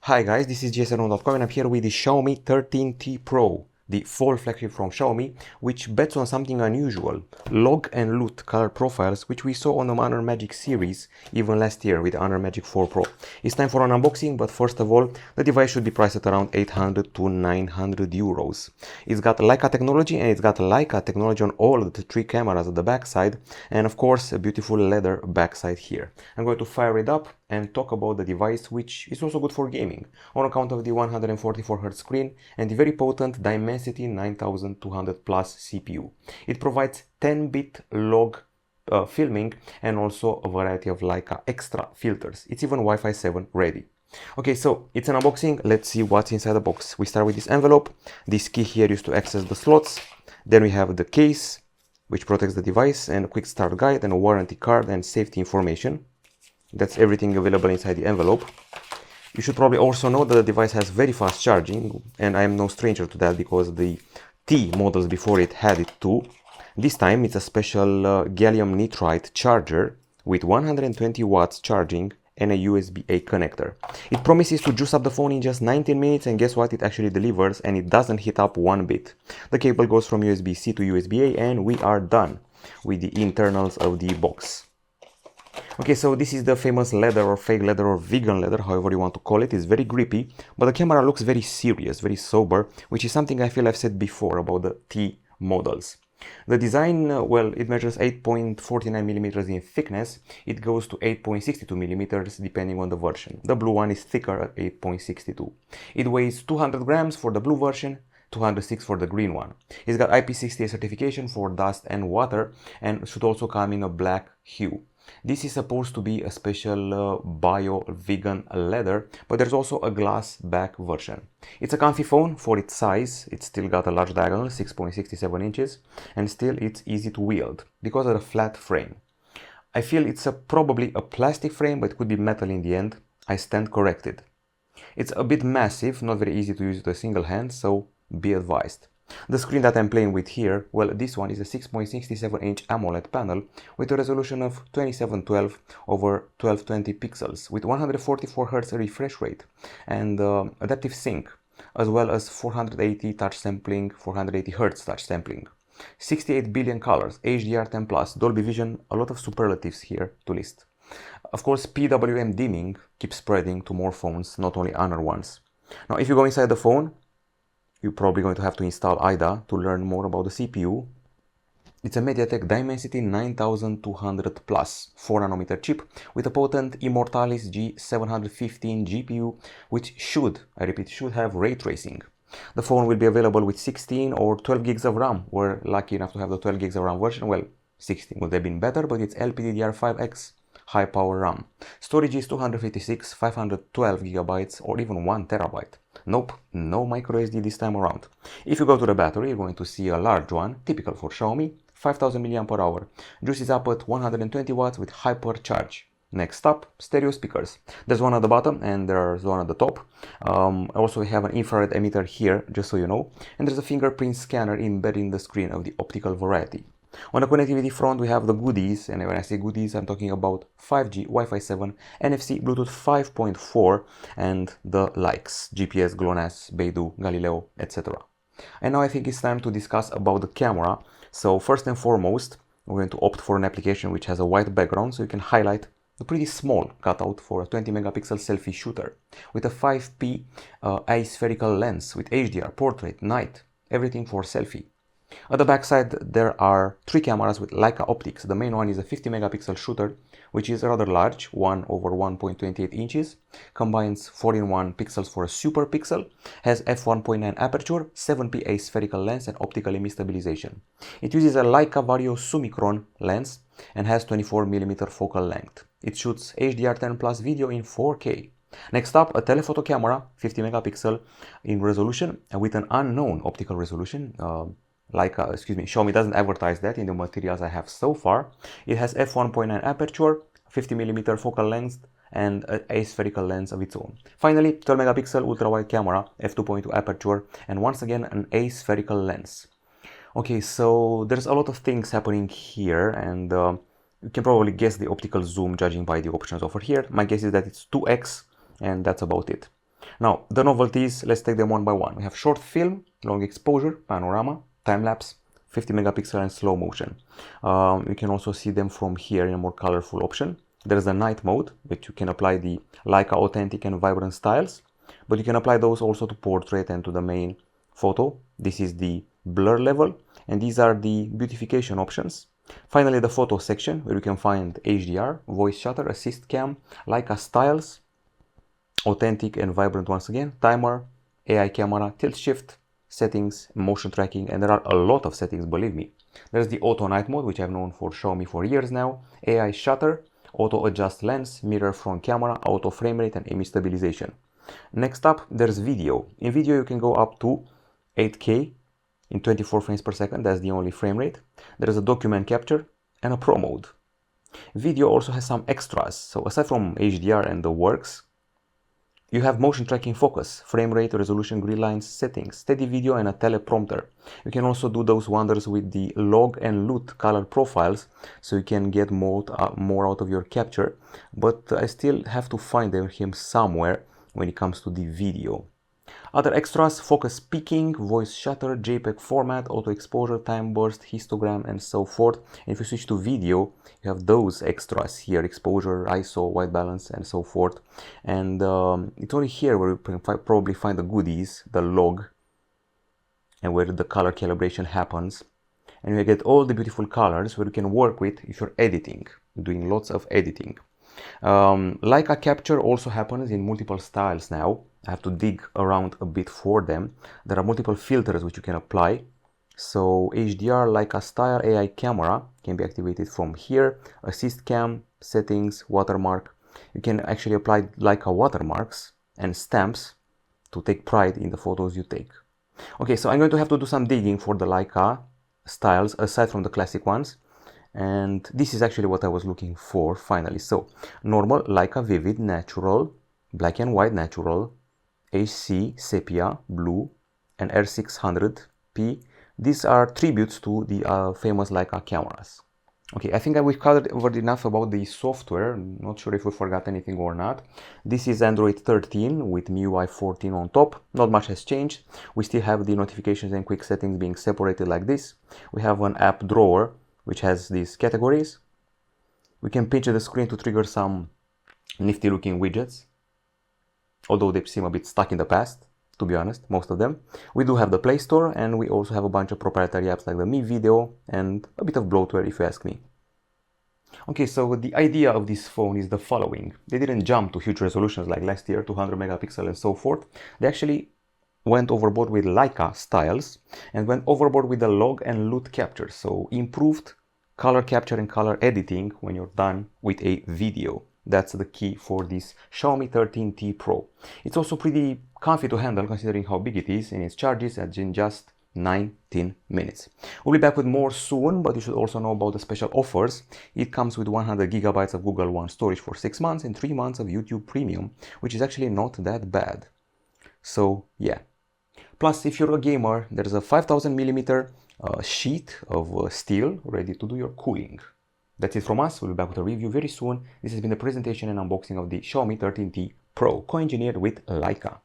Hi guys, this is gsn.com and I'm here with the Xiaomi 13T Pro, the fall flagship from Xiaomi, which bets on something unusual, log and loot color profiles, which we saw on the Honor Magic series even last year with the Honor Magic 4 Pro. It's time for an unboxing, but first of all, the device should be priced at around 800 to 900 euros. It's got Leica technology and it's got Leica technology on all of the three cameras at the backside, and of course a beautiful leather backside here. I'm going to fire it up and talk about the device, which is also good for gaming, on account of the 144Hz screen and the very potent Dimensity 9200 Plus CPU. It provides 10-bit log filming and also a variety of Leica extra filters. It's even Wi-Fi 7 ready. Okay, so it's an unboxing. Let's see what's inside the box. We start with this envelope. This key here is to access the slots. Then we have the case, which protects the device, and a quick start guide and a warranty card and safety information. That's everything available inside the envelope. You should probably also know that the device has very fast charging, and I am no stranger to that because the T models before it had it too. This time it's a special gallium nitride charger with 120 watts charging and a USB-A connector. It promises to juice up the phone in just 19 minutes, and guess what? It actually delivers, and it doesn't heat up one bit. The cable goes from USB-C to USB-A, and we are done with the internals of the box. Okay, so this is the famous leather or fake leather or vegan leather, however you want to call it. It's very grippy, but the camera looks very serious, very sober, which is something I feel I've said before about the T models. The design, well, it measures 8.49 millimeters in thickness. It goes to 8.62 millimeters depending on the version. The blue one is thicker at 8.62. It weighs 200 grams for the blue version, 206 for the green one. It's got IP68 certification for dust and water and should also come in a black hue. This is supposed to be a special bio-vegan leather, but there's also a glass back version. It's a comfy phone for its size. It's still got a large diagonal, 6.67 inches, and still it's easy to wield because of the flat frame. I feel it's probably a plastic frame, but it could be metal in the end. I stand corrected. It's a bit massive, not very easy to use with a single hand, so be advised. The screen that I'm playing with here, well, this one is a 6.67-inch AMOLED panel with a resolution of 2712 over 1220 pixels with 144Hz refresh rate and adaptive sync, as well as 480 touch sampling, 480Hz touch sampling. 68 billion colors, HDR10+, Dolby Vision, a lot of superlatives here to list. Of course, PWM dimming keeps spreading to more phones, not only Honor ones. Now, if you go inside the phone, you're probably going to have to install IDA to learn more about the CPU. It's a MediaTek Dimensity 9200 Plus 4nm chip with a potent Immortalis G715 GPU, which should, I repeat, should have ray tracing. The phone will be available with 16 or 12 gigs of RAM. We're lucky enough to have the 12 gigs of RAM version. Well, 16 would have been better, but it's LPDDR5X high power RAM. Storage is 256, 512 gigabytes or even 1 terabyte. Nope, no microSD this time around. If you go to the battery, you're going to see a large one, typical for Xiaomi, 5000 mAh. Juices up at 120 watts with hypercharge. Next up, stereo speakers. There's one at the bottom and there's one at the top. Also, we have an infrared emitter here, just so you know. And there's a fingerprint scanner embedded in the screen of the optical variety. On the connectivity front, we have the goodies, and when I say goodies, I'm talking about 5G, Wi-Fi 7, NFC, Bluetooth 5.4, and the likes, GPS, GLONASS, Beidou, Galileo, etc. And now I think it's time to discuss about the camera. So first and foremost, we're going to opt for an application which has a white background, so you can highlight the pretty small cutout for a 20 megapixel selfie shooter with a 5p aspherical lens with HDR, portrait, night, everything for selfie. At the backside, there are three cameras with Leica optics. The main one is a 50 megapixel shooter, which is rather large, 1 over 1.28 inches, combines 4-in-1 pixels for a super pixel, has f1.9 aperture, 7p aspherical lens, and optical image stabilization. It uses a Leica Vario Summicron lens and has 24mm focal length. It shoots HDR10 plus video in 4K. Next up, a telephoto camera, 50 megapixel in resolution with an unknown optical resolution. Xiaomi doesn't advertise that in the materials I have so far. It has f1.9 aperture, 50mm focal length, and an aspherical lens of its own. Finally, 12 megapixel ultrawide camera, f2.2 aperture, and once again an aspherical lens. Okay, so there's a lot of things happening here, and you can probably guess the optical zoom judging by the options offered here. My guess is that it's 2x, and that's about it. Now, the novelties, let's take them one by one. We have short film, long exposure, panorama, time-lapse, 50 megapixel and slow motion. You can also see them from here in a more colorful option. There's a night mode, which you can apply the Leica authentic and vibrant styles, but you can apply those also to portrait and to the main photo. This is the blur level, and these are the beautification options. Finally, the photo section, where you can find HDR, voice shutter, assist cam, Leica styles, authentic and vibrant once again, timer, AI camera, tilt shift, settings, motion tracking, and there are a lot of settings, believe me. There's the auto night mode, which I've known for Xiaomi for years now, AI shutter, auto adjust lens, mirror front camera, auto frame rate, and image stabilization. Next up, there's video. In video, you can go up to 8K in 24 frames per second. That's the only frame rate. There is a document capture and a pro mode. Video also has some extras. So aside from HDR and the works, you have motion tracking focus, frame rate, resolution, grid lines, settings, steady video, and a teleprompter. You can also do those wonders with the log and LUT color profiles, so you can get more out of your capture, but I still have to find him somewhere when it comes to the video. Other extras: focus peaking, voice shutter, JPEG format, auto exposure, time burst, histogram, and so forth. And if you switch to video, you have those extras here: exposure, ISO, white balance, and so forth. And it's only here where you can probably find the goodies, the log, and where the color calibration happens. And you get all the beautiful colors where you can work with if you're editing, doing lots of editing. Leica capture also happens in multiple styles now. I have to dig around a bit for them. There are multiple filters which you can apply. So HDR, Leica style, AI camera can be activated from here. Assist cam, settings, watermark. You can actually apply Leica watermarks and stamps to take pride in the photos you take. Okay, so I'm going to have to do some digging for the Leica styles aside from the classic ones. And this is actually what I was looking for finally. So normal, Leica vivid, natural, black and white natural, HC, sepia, blue, and R600P. These are tributes to the famous Leica cameras. Okay, I think we've covered enough about the software. Not sure if we forgot anything or not. This is Android 13 with MIUI 14 on top. Not much has changed. We still have the notifications and quick settings being separated like this. We have an app drawer which has these categories. We can pinch the screen to trigger some nifty looking widgets, although they seem a bit stuck in the past, to be honest, most of them. We do have the Play Store, and we also have a bunch of proprietary apps like the Mi Video and a bit of bloatware if you ask me. Okay, so the idea of this phone is the following. They didn't jump to huge resolutions like last year, 200 megapixel and so forth. They actually went overboard with Leica styles and went overboard with the log and LUT capture, so improved color capture and color editing when you're done with a video. That's the key for this Xiaomi 13T Pro. It's also pretty comfy to handle considering how big it is, and it charges in just 19 minutes. We'll be back with more soon, but you should also know about the special offers. It comes with 100 gigabytes of Google One storage for 6 months and 3 months of YouTube Premium, which is actually not that bad. So yeah. Plus, if you're a gamer, there's a 5000 millimeter sheet of steel ready to do your cooling. That's it from us. We'll be back with a review very soon. This has been the presentation and unboxing of the Xiaomi 13T Pro, co-engineered with Leica.